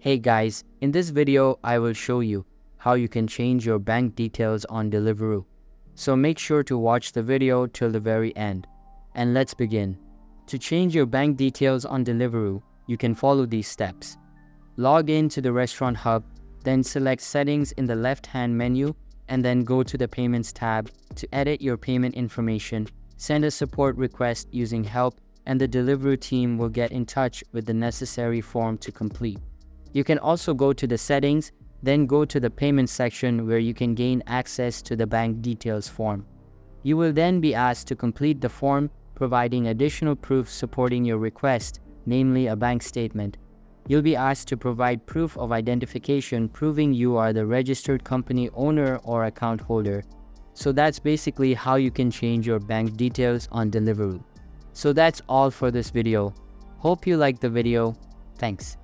Hey guys, in this video I will show you how you can change your bank details on Deliveroo. So make sure to watch the video till the very end. And let's begin. To change your bank details on Deliveroo, you can follow these steps. Log in to the restaurant hub, then select settings in the left-hand menu and then go to the payments tab to edit your payment information. Send a support request using help and the Deliveroo team will get in touch with the necessary form to complete. You can also go to the settings, then go to the payment section where you can gain access to the bank details form. You will then be asked to complete the form, providing additional proof supporting your request, namely a bank statement. You'll be asked to provide proof of identification proving you are the registered company owner or account holder. So that's basically how you can change your bank details on Deliveroo. So that's all for this video. Hope you liked the video. Thanks.